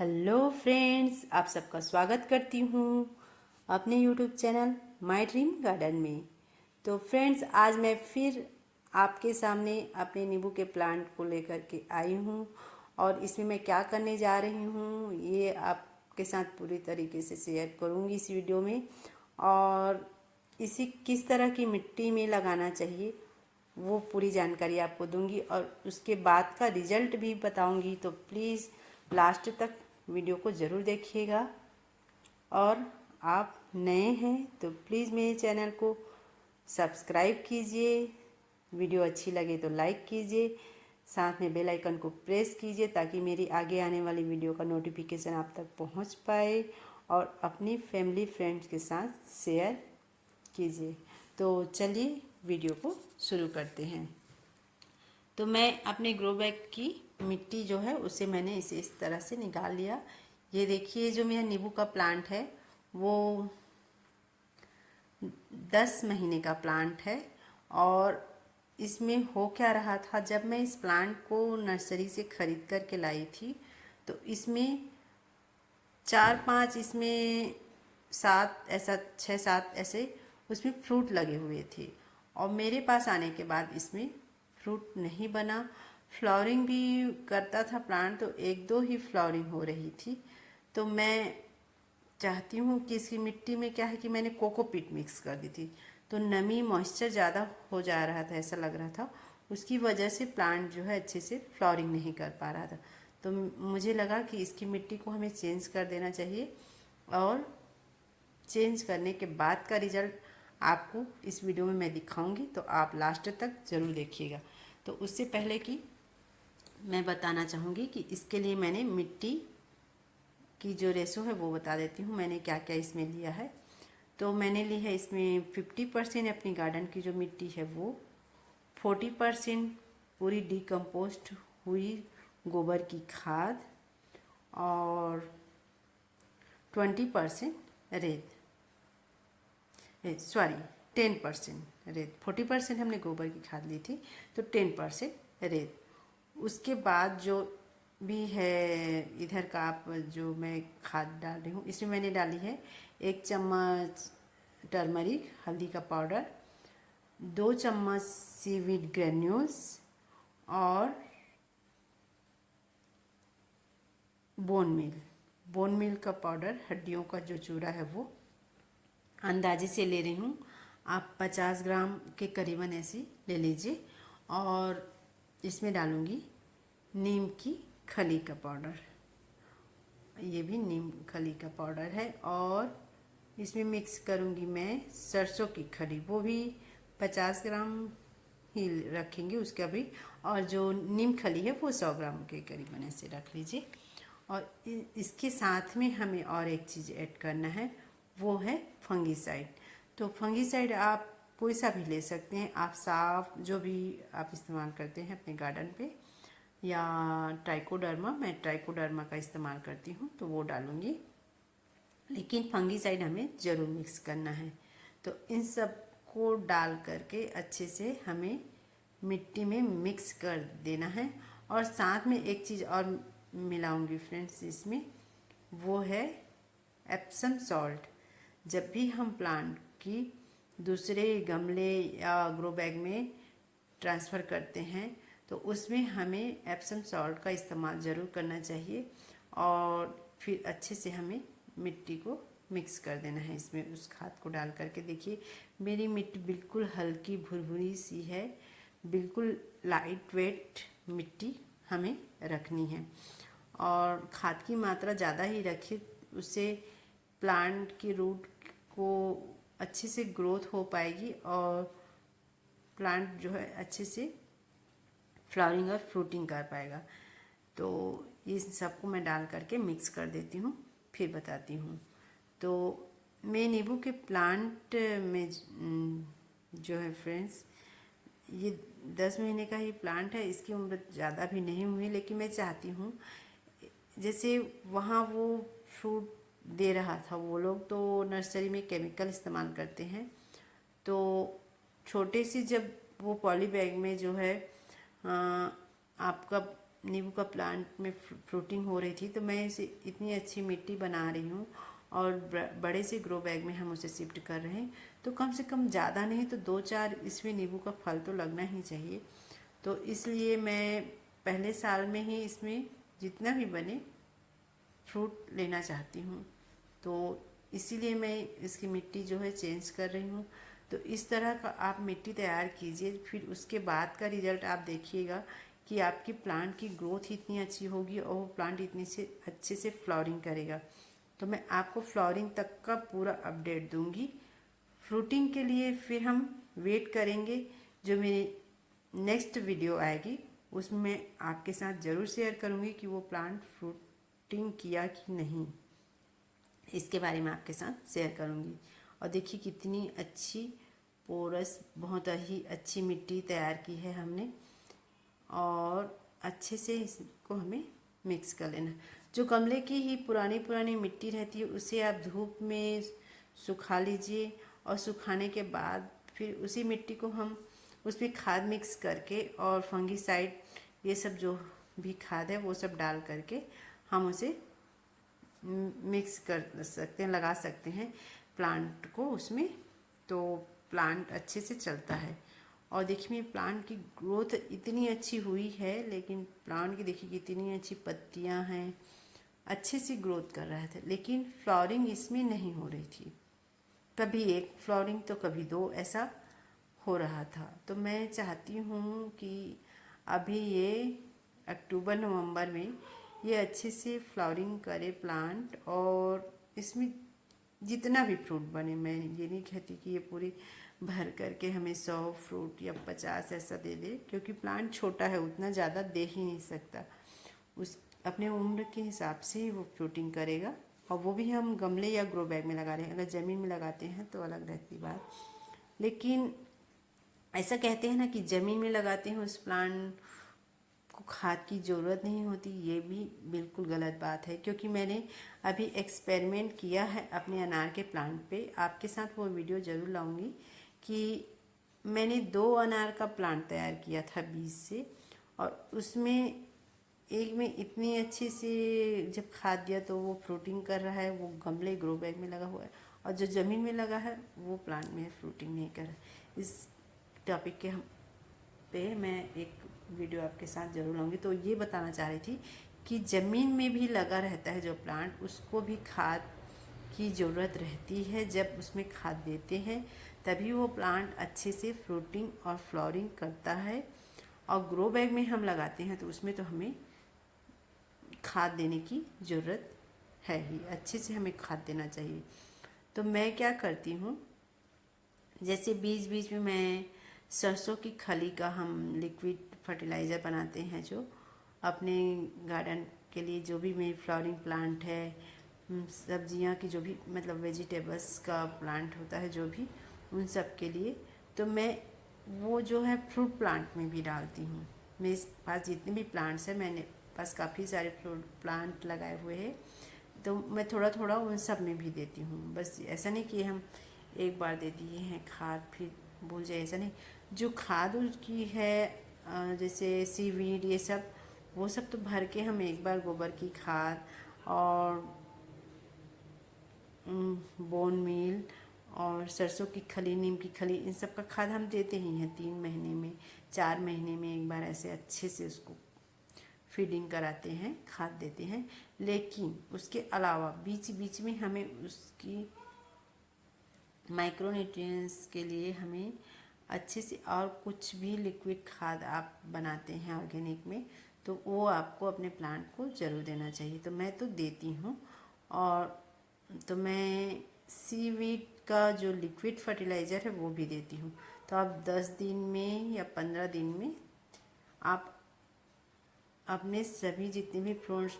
Hello friends, आप सबका स्वागत करती हूँ अपने YouTube channel my dream garden में। तो फ्रेंड्स, आज मैं फिर आपके सामने अपने नींबू के प्लांट को लेकर के आई हूँ और इसमें मैं क्या करने जा रही हूँ ये आपके साथ पूरी तरीके से शेयर करूँगी इस वीडियो में। और इसी किस तरह की मिट्टी में लगाना चाहिए वो पूरी जानकारी आपको दूंगी और उसके बाद का रिजल्ट भी बताऊंगी। तो प्लीज़ लास्ट तक वीडियो को ज़रूर देखिएगा। और आप नए हैं तो प्लीज़ मेरे चैनल को सब्सक्राइब कीजिए, वीडियो अच्छी लगे तो लाइक कीजिए, साथ में बेल आइकन को प्रेस कीजिए ताकि मेरी आगे आने वाली वीडियो का नोटिफिकेशन आप तक पहुंच पाए और अपनी फैमिली फ्रेंड्स के साथ शेयर कीजिए। तो चलिए वीडियो को शुरू करते हैं। तो मैं अपने ग्रो बैग की मिट्टी जो है उसे मैंने इसे इस तरह से निकाल लिया। ये देखिए, जो मेरा नींबू का प्लांट है वो 10 महीने का प्लांट है। और इसमें हो क्या रहा था, जब मैं इस प्लांट को नर्सरी से ख़रीद कर के लाई थी तो इसमें 4-5 इसमें 7 ऐसा 6-7 ऐसे उसमें फ्रूट लगे हुए थे। और मेरे पास आने के बाद इसमें फ्रूट नहीं बना। फ्लावरिंग भी करता था प्लांट तो 1-2 ही फ्लावरिंग हो रही थी। तो मैं चाहती हूँ कि इसकी मिट्टी में क्या है कि मैंने कोकोपीट मिक्स कर दी थी तो नमी मॉइस्चर ज़्यादा हो जा रहा था, ऐसा लग रहा था। उसकी वजह से प्लांट जो है अच्छे से फ्लावरिंग नहीं कर पा रहा था। तो मुझे लगा कि इसकी मिट्टी को हमें चेंज कर देना चाहिए और चेंज करने के बाद का रिज़ल्ट आपको इस वीडियो में मैं दिखाऊंगी। तो आप लास्ट तक ज़रूर देखिएगा। तो उससे पहले कि मैं बताना चाहूँगी कि इसके लिए मैंने मिट्टी की जो रेशो है वो बता देती हूँ मैंने क्या क्या इसमें लिया है। तो मैंने ली है इसमें 50% अपनी गार्डन की जो मिट्टी है वो, 40% पूरी डिकम्पोस्ट हुई गोबर की खाद और 20% रेत, सॉरी 10% रेत। 40% हमने गोबर की खाद ली थी तो 10% रेत। उसके बाद जो भी है इधर का, आप जो मैं खाद डाल रही हूँ इसमें मैंने डाली है 1 चम्मच टर्मरिक हल्दी का पाउडर, 2 चम्मच सीवीड ग्रेन्यूल्स और बोन मिल का पाउडर, हड्डियों का जो चूरा है वो अंदाजे से ले रही हूँ। आप 50 ग्राम के करीबन ऐसे ले लीजिए। और इसमें डालूँगी नीम की खली का पाउडर, ये भी नीम खली का पाउडर है। और इसमें मिक्स करूँगी मैं सरसों की खली, वो भी 50 ग्राम ही रखेंगे उसका भी। और जो नीम खली है वो 100 ग्राम के करीबन ऐसे रख लीजिए। और इसके साथ में हमें और एक चीज़ ऐड करना है, वो है फंगीसाइड। तो फंगीसाइड आप कोई सा भी ले सकते हैं, आप साफ जो भी आप इस्तेमाल करते हैं अपने गार्डन पे, या ट्राइकोडर्मा, मैं ट्राइकोडर्मा का इस्तेमाल करती हूँ तो वो डालूँगी। लेकिन फंगीसाइड हमें ज़रूर मिक्स करना है। तो इन सब को डाल करके अच्छे से हमें मिट्टी में मिक्स कर देना है। और साथ में एक चीज़ और मिलाऊंगी फ्रेंड्स इसमें, वो है एप्सम सॉल्ट। जब भी हम प्लांट की दूसरे गमले या ग्रो बैग में ट्रांसफ़र करते हैं तो उसमें हमें एप्सम सॉल्ट का इस्तेमाल ज़रूर करना चाहिए। और फिर अच्छे से हमें मिट्टी को मिक्स कर देना है इसमें उस खाद को डाल करके। देखिए मेरी मिट्टी बिल्कुल हल्की भुरभुरी सी है, बिल्कुल लाइट वेट मिट्टी हमें रखनी है। और खाद की मात्रा ज़्यादा ही रखिए, उससे प्लांट की रूट को अच्छे से ग्रोथ हो पाएगी और प्लांट जो है अच्छे से फ्लावरिंग और फ्रूटिंग कर पाएगा। तो इस सबको मैं डाल करके मिक्स कर देती हूँ, फिर बताती हूँ। तो मैं नींबू के प्लांट में जो है फ्रेंड्स, ये 10 महीने का ही प्लांट है, इसकी उम्र ज़्यादा भी नहीं हुई। लेकिन मैं चाहती हूँ, जैसे वहाँ वो फ्रूट दे रहा था, वो लोग तो नर्सरी में केमिकल इस्तेमाल करते हैं। तो छोटे से जब वो पॉली बैग में जो है आपका नींबू का प्लांट में फ्रूटिंग हो रही थी, तो मैं इसे इतनी अच्छी मिट्टी बना रही हूँ और बड़े से ग्रो बैग में हम उसे शिफ्ट कर रहे हैं। तो कम से कम ज़्यादा नहीं तो 2-4 इसमें नींबू का फल तो लगना ही चाहिए। तो इसलिए मैं पहले साल में ही इसमें जितना भी बने फ्रूट लेना चाहती हूँ। तो इसीलिए मैं इसकी मिट्टी जो है चेंज कर रही हूँ। तो इस तरह का आप मिट्टी तैयार कीजिए, फिर उसके बाद का रिज़ल्ट आप देखिएगा कि आपकी प्लांट की ग्रोथ इतनी अच्छी होगी और वो प्लांट इतनी से अच्छे से फ्लावरिंग करेगा। तो मैं आपको फ्लावरिंग तक का पूरा अपडेट दूंगी। फ्रूटिंग के लिए फिर हम वेट करेंगे, जो मेरी नेक्स्ट वीडियो आएगी उसमें मैं आपके साथ ज़रूर शेयर करूंगी कि वो प्लांट फ्रूटिंग किया कि नहीं, इसके बारे में आपके साथ शेयर करूंगी। और देखिए कितनी अच्छी पोरस, बहुत ही अच्छी मिट्टी तैयार की है हमने, और अच्छे से इसको हमें मिक्स कर लेना। जो गमले की ही पुरानी पुरानी मिट्टी रहती है उसे आप धूप में सुखा लीजिए, और सुखाने के बाद फिर उसी मिट्टी को हम उसमें खाद मिक्स करके और फंगीसाइड ये सब जो भी खाद है वो सब डाल करके हम उसे मिक्स कर सकते हैं, लगा सकते हैं प्लांट को उसमें, तो प्लांट अच्छे से चलता है। और देखिए मेरी प्लांट की ग्रोथ इतनी अच्छी हुई है, लेकिन प्लांट की देखिए कितनी अच्छी पत्तियां हैं, अच्छे से ग्रोथ कर रहा था, लेकिन फ्लावरिंग इसमें नहीं हो रही थी। कभी एक फ्लावरिंग तो कभी दो, ऐसा हो रहा था। तो मैं चाहती हूँ कि अभी ये अक्टूबर नवंबर में ये अच्छे से फ्लावरिंग करे प्लांट, और इसमें जितना भी फ्रूट बने, मैं ये नहीं कहती कि ये पूरी भर करके हमें 100 फ्रूट या 50 ऐसा दे दे, क्योंकि प्लांट छोटा है, उतना ज़्यादा दे ही नहीं सकता। उस अपने उम्र के हिसाब से ही वो फ्रूटिंग करेगा, और वो भी हम गमले या ग्रो बैग में लगा रहे हैं। अगर ज़मीन में लगाते हैं तो अलग रहती बात, लेकिन ऐसा कहते हैं ना कि ज़मीन में लगाते हैं उस प्लांट को खाद की ज़रूरत नहीं होती, ये भी बिल्कुल गलत बात है। क्योंकि मैंने अभी एक्सपेरिमेंट किया है अपने अनार के प्लांट पे, आपके साथ वो वीडियो ज़रूर लाऊंगी, कि मैंने 2 अनार का प्लांट तैयार किया था बीज से, और उसमें एक में इतनी अच्छी से जब खाद दिया तो वो फ्रूटिंग कर रहा है, वो गमले ग्रो बैग में लगा हुआ है, और जो ज़मीन में लगा है वो प्लांट में फ्रूटिंग नहीं कर रहा है। इस टॉपिक के हम पे मैं एक वीडियो आपके साथ ज़रूर लाऊंगी। तो ये बताना चाह रही थी कि ज़मीन में भी लगा रहता है जो प्लांट, उसको भी खाद की ज़रूरत रहती है। जब उसमें खाद देते हैं तभी वो प्लांट अच्छे से फ्रूटिंग और फ्लावरिंग करता है। और ग्रो बैग में हम लगाते हैं तो उसमें तो हमें खाद देने की ज़रूरत है ही, अच्छे से हमें खाद देना चाहिए। तो मैं क्या करती हूँ, जैसे बीच बीच में मैं सरसों की खली का हम लिक्विड फर्टिलाइज़र बनाते हैं, जो अपने गार्डन के लिए जो भी मेरी फ्लावरिंग प्लांट है, सब्जियां की जो भी मतलब वेजिटेबल्स का प्लांट होता है जो भी, उन सब के लिए, तो मैं वो जो है फ्रूट प्लांट में भी डालती हूँ। मेरे पास जितने भी प्लांट्स हैं, मैंने पास काफ़ी सारे फ्रूट प्लांट लगाए हुए हैं, तो मैं थोड़ा थोड़ा उन सब में भी देती हूँ। बस ऐसा नहीं कि हम एक बार दे दिए हैं खाद फिर भूल जाए, ऐसा नहीं। जो खाद उसकी है जैसे सीवीड ये सब, वो सब तो भर के हम एक बार गोबर की खाद और बोन मील और सरसों की खली, नीम की खली, इन सब का खाद हम देते ही हैं 3 महीने में, 4 महीने में एक बार, ऐसे अच्छे से उसको फीडिंग कराते हैं, खाद देते हैं। लेकिन उसके अलावा बीच बीच में हमें उसकी माइक्रोन्यूट्रिएंट्स के लिए हमें अच्छे से और कुछ भी लिक्विड खाद आप बनाते हैं ऑर्गेनिक में, तो वो आपको अपने प्लांट को ज़रूर देना चाहिए। तो मैं तो देती हूँ। और तो मैं सीवीड का जो लिक्विड फर्टिलाइज़र है वो भी देती हूँ। तो आप 10 दिन में या 15 दिन में आप अपने सभी जितने भी फ्रूट्स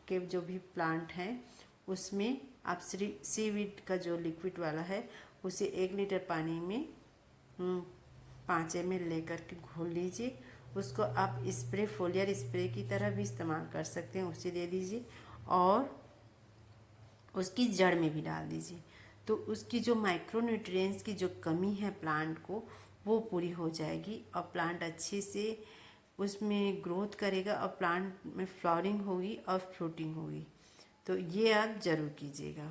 के जो भी प्लांट हैं उसमें आप सीवीड का जो लिक्विड वाला है उसे 1 लीटर पानी में 5 ml लेकर के घोल लीजिए। उसको आप स्प्रे, फोलियर स्प्रे की तरह भी इस्तेमाल कर सकते हैं, उसे दे दीजिए और उसकी जड़ में भी डाल दीजिए। तो उसकी जो माइक्रोन्यूट्रिएंट्स की जो कमी है प्लांट को, वो पूरी हो जाएगी और प्लांट अच्छे से उसमें ग्रोथ करेगा और प्लांट में फ्लावरिंग होगी और फ्रूटिंग होगी। तो ये आप ज़रूर कीजिएगा।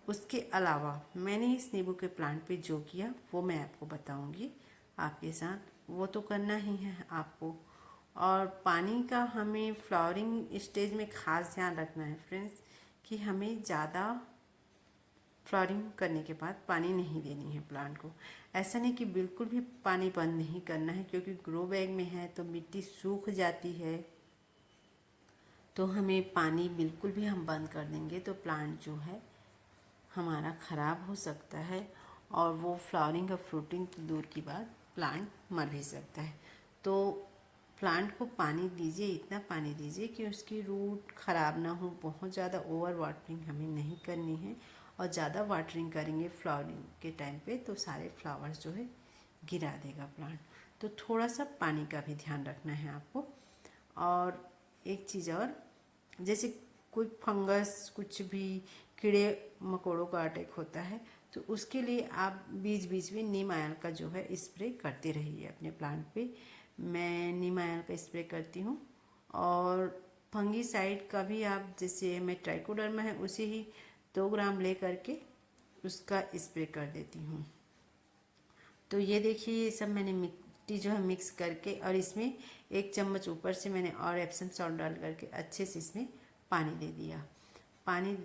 उसके अलावा मैंने इस नींबू के प्लांट पे जो किया वो मैं आपको बताऊंगी आपके साथ, वो तो करना ही है आपको। और पानी का हमें फ्लावरिंग स्टेज में ख़ास ध्यान रखना है फ्रेंड्स, कि हमें ज़्यादा फ्लावरिंग करने के बाद पानी नहीं देनी है प्लांट को। ऐसा नहीं कि बिल्कुल भी पानी बंद नहीं करना है, क्योंकि ग्रो बैग में है तो मिट्टी सूख जाती है, तो हमें पानी बिल्कुल भी हम बंद कर देंगे तो प्लांट जो है हमारा ख़राब हो सकता है, और वो फ्लावरिंग और फ्रूटिंग दूर की बात प्लांट मर भी सकता है। तो प्लांट को पानी दीजिए, इतना पानी दीजिए कि उसकी रूट ख़राब ना हो। बहुत ज़्यादा ओवर वाटरिंग हमें नहीं करनी है, और ज़्यादा वाटरिंग करेंगे फ्लावरिंग के टाइम पे तो सारे फ्लावर्स जो है गिरा देगा प्लांट। तो थोड़ा सा पानी का भी ध्यान रखना है आपको। और एक चीज़ और, जैसे कोई फंगस कुछ भी कीड़े मकोड़ों का अटैक होता है तो उसके लिए आप बीच बीच में नीम ऑयल का जो है स्प्रे करते रहिए अपने प्लांट पे। मैं नीम ऑयल का स्प्रे करती हूँ। और फंगीसाइड का भी आप, जैसे मैं ट्राइकोडर्मा है उसे ही 2 ग्राम ले करके उसका स्प्रे कर देती हूँ। तो ये देखिए, ये सब मैंने मिट्टी जो है मिक्स करके, और इसमें 1 चम्मच ऊपर से मैंने और एप्सम सॉल्ट डाल करके अच्छे से इसमें पानी दे दिया। पानी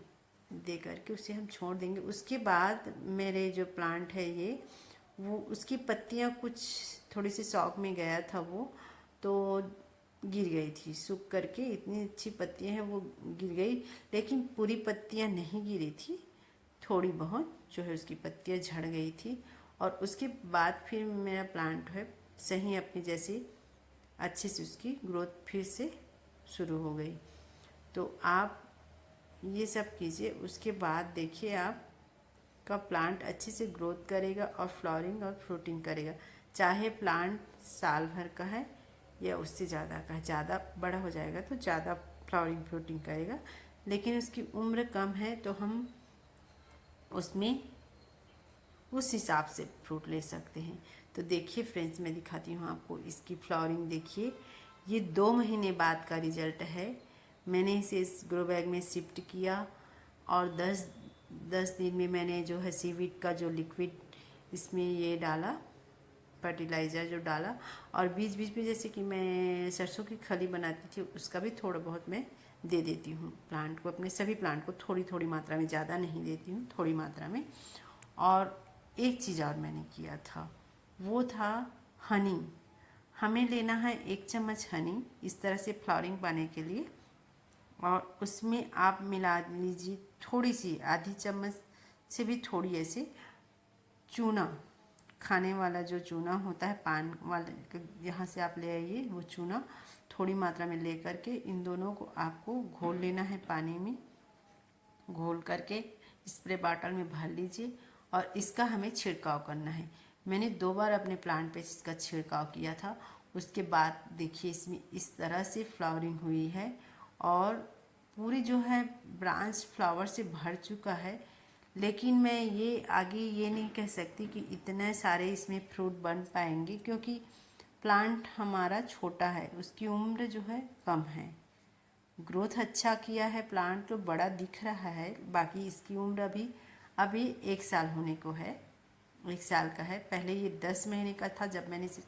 दे करके उसे हम छोड़ देंगे। उसके बाद मेरे जो प्लांट है ये, वो उसकी पत्तियाँ कुछ थोड़ी सी शॉक में गया था वो, तो गिर गई थी सूख करके। इतनी अच्छी पत्तियाँ हैं वो गिर गई, लेकिन पूरी पत्तियाँ नहीं गिरी थी, थोड़ी बहुत जो है उसकी पत्तियाँ झड़ गई थी। और उसके बाद फिर मेरा प्लांट है सही अपनी जैसे अच्छे से उसकी ग्रोथ फिर से शुरू हो गई। तो आप ये सब कीजिए, उसके बाद देखिए आप का प्लांट अच्छे से ग्रोथ करेगा और फ्लावरिंग और फ्रूटिंग करेगा। चाहे प्लांट साल भर का है या उससे ज़्यादा का है, ज़्यादा बड़ा हो जाएगा तो ज़्यादा फ्लावरिंग फ्रूटिंग करेगा, लेकिन उसकी उम्र कम है तो हम उसमें उस हिसाब से फ्रूट ले सकते हैं। तो देखिए फ्रेंड्स, मैं दिखाती हूँ आपको इसकी फ्लावरिंग। देखिए ये 2 महीने बाद का रिजल्ट है। मैंने इसे इस ग्रो बैग में शिफ्ट किया और 10 दिन में मैंने जो है सीवीड का जो लिक्विड इसमें ये डाला, फर्टिलाइज़र जो डाला। और बीच बीच में जैसे कि मैं सरसों की खली बनाती थी उसका भी थोड़ा बहुत मैं दे देती हूँ प्लांट को, अपने सभी प्लांट को थोड़ी थोड़ी मात्रा में, ज़्यादा नहीं देती हूँ, थोड़ी मात्रा में। और एक चीज़ और मैंने किया था, वो था हनी। हमें लेना है 1 चम्मच हनी इस तरह से फ्लावरिंग पाने के लिए, और उसमें आप मिला लीजिए थोड़ी सी, आधी चम्मच से भी थोड़ी ऐसे चूना, खाने वाला जो चूना होता है पान वाले, यहाँ से आप ले आइए वो चूना थोड़ी मात्रा में ले करके इन दोनों को आपको घोल लेना है पानी में। घोल करके स्प्रे बॉटल में भर लीजिए और इसका हमें छिड़काव करना है। मैंने 2 बार अपने प्लांट पे इसका छिड़काव किया था। उसके बाद देखिए इसमें इस तरह से फ्लावरिंग हुई है और पूरी जो है ब्रांच फ्लावर से भर चुका है। लेकिन मैं ये आगे ये नहीं कह सकती कि इतने सारे इसमें फ्रूट बन पाएंगे, क्योंकि प्लांट हमारा छोटा है, उसकी उम्र जो है कम है। ग्रोथ अच्छा किया है प्लांट तो बड़ा दिख रहा है, बाकी इसकी उम्र अभी 1 साल होने को है, 1 साल का है। पहले ये 10 महीने का था जब मैंने इसे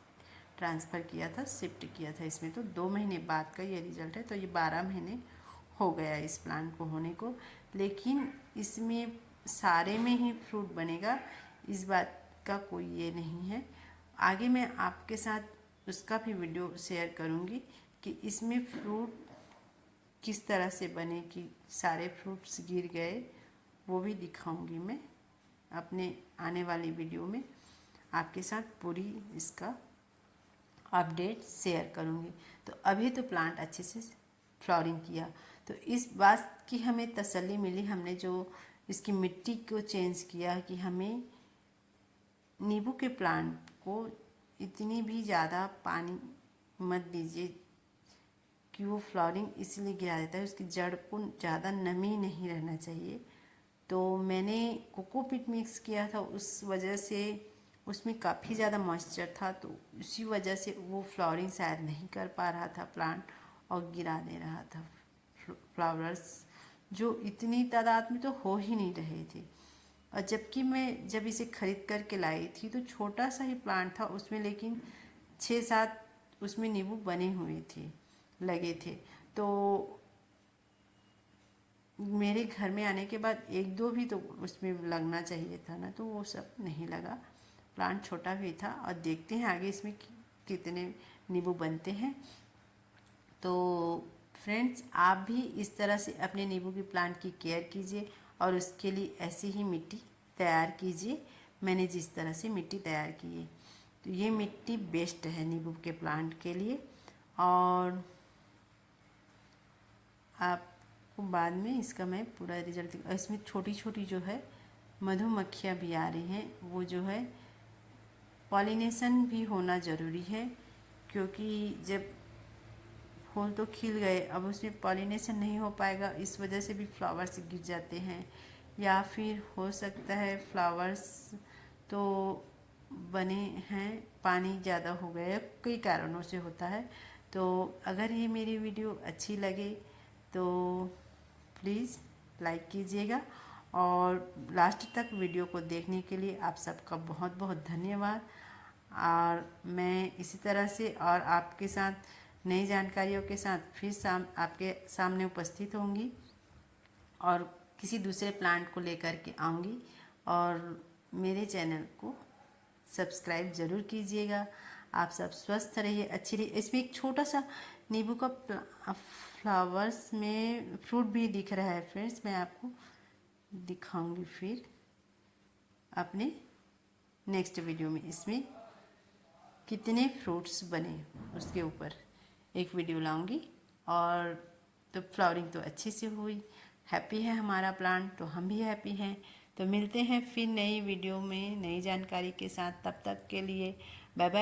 ट्रांसफ़र किया था, शिफ्ट किया था इसमें, तो 2 महीने बाद का ये रिज़ल्ट है। तो ये 12 महीने हो गया इस प्लांट को होने को, लेकिन इसमें सारे में ही फ्रूट बनेगा इस बात का कोई ये नहीं है। आगे मैं आपके साथ उसका भी वीडियो शेयर करूँगी कि इसमें फ्रूट किस तरह से बने कि सारे फ्रूट्स गिर गए, वो भी दिखाऊंगी मैं अपने आने वाली वीडियो में। आपके साथ पूरी इसका अपडेट शेयर करूंगी। तो अभी तो प्लांट अच्छे से फ्लावरिंग किया, तो इस बात की हमें तसल्ली मिली, हमने जो इसकी मिट्टी को चेंज किया कि हमें नींबू के प्लांट को इतनी भी ज़्यादा पानी मत दीजिए कि वो फ्लावरिंग इसलिए गिरा देता है, उसकी जड़ को ज़्यादा नमी नहीं रहना चाहिए। तो मैंने कोकोपीट मिक्स किया था, उस वजह से उसमें काफ़ी ज़्यादा मॉइस्चर था, तो उसी वजह से वो फ्लावरिंग शायद नहीं कर पा रहा था प्लांट और गिरा दे रहा था फ्लावर्स, जो इतनी तादाद में तो हो ही नहीं रहे थे। और जबकि मैं जब इसे खरीद कर के लाई थी तो छोटा सा ही प्लांट था उसमें, लेकिन 6-7 उसमें नींबू बने हुए थे, लगे थे। तो मेरे घर में आने के बाद 1-2 भी तो उसमें लगना चाहिए था ना, तो वो सब नहीं लगा। प्लांट छोटा भी था। और देखते हैं आगे इसमें कितने नींबू बनते हैं। तो फ्रेंड्स, आप भी इस तरह से अपने नींबू की प्लांट की केयर कीजिए और उसके लिए ऐसी ही मिट्टी तैयार कीजिए। मैंने जिस तरह से मिट्टी तैयार की है, तो ये मिट्टी बेस्ट है नींबू के प्लांट के लिए। और आपको बाद में इसका मैं पूरा रिजल्ट इसमें छोटी छोटी जो है मधुमक्खियाँ भी आ रही हैं, वो जो है पॉलिनेशन भी होना ज़रूरी है, क्योंकि जब फूल तो खिल गए, अब उसमें पॉलिनेशन नहीं हो पाएगा, इस वजह से भी फ्लावर्स गिर जाते हैं। या फिर हो सकता है फ्लावर्स तो बने हैं, पानी ज़्यादा हो गया, कई कारणों से होता है। तो अगर ये मेरी वीडियो अच्छी लगे तो प्लीज़ लाइक कीजिएगा, और लास्ट तक वीडियो को देखने के लिए आप सबका बहुत बहुत धन्यवाद। और मैं इसी तरह से और आपके साथ नई जानकारियों के साथ फिर आपके सामने उपस्थित होंगी और किसी दूसरे प्लांट को लेकर के आऊँगी। और मेरे चैनल को सब्सक्राइब ज़रूर कीजिएगा। आप सब स्वस्थ रहिए, अच्छी रहिए। इसमें एक छोटा सा नींबू का फ्लावर्स में फ्रूट भी दिख रहा है फ्रेंड्स, मैं आपको दिखाऊंगी फिर अपने नेक्स्ट वीडियो में। इसमें कितने फ्रूट्स बने उसके ऊपर एक वीडियो लाऊंगी। और तो फ्लावरिंग तो अच्छी से हुई, हैप्पी है हमारा प्लांट, तो हम भी हैप्पी हैं। तो मिलते हैं फिर नई वीडियो में नई जानकारी के साथ, तब तक के लिए बाय बाय।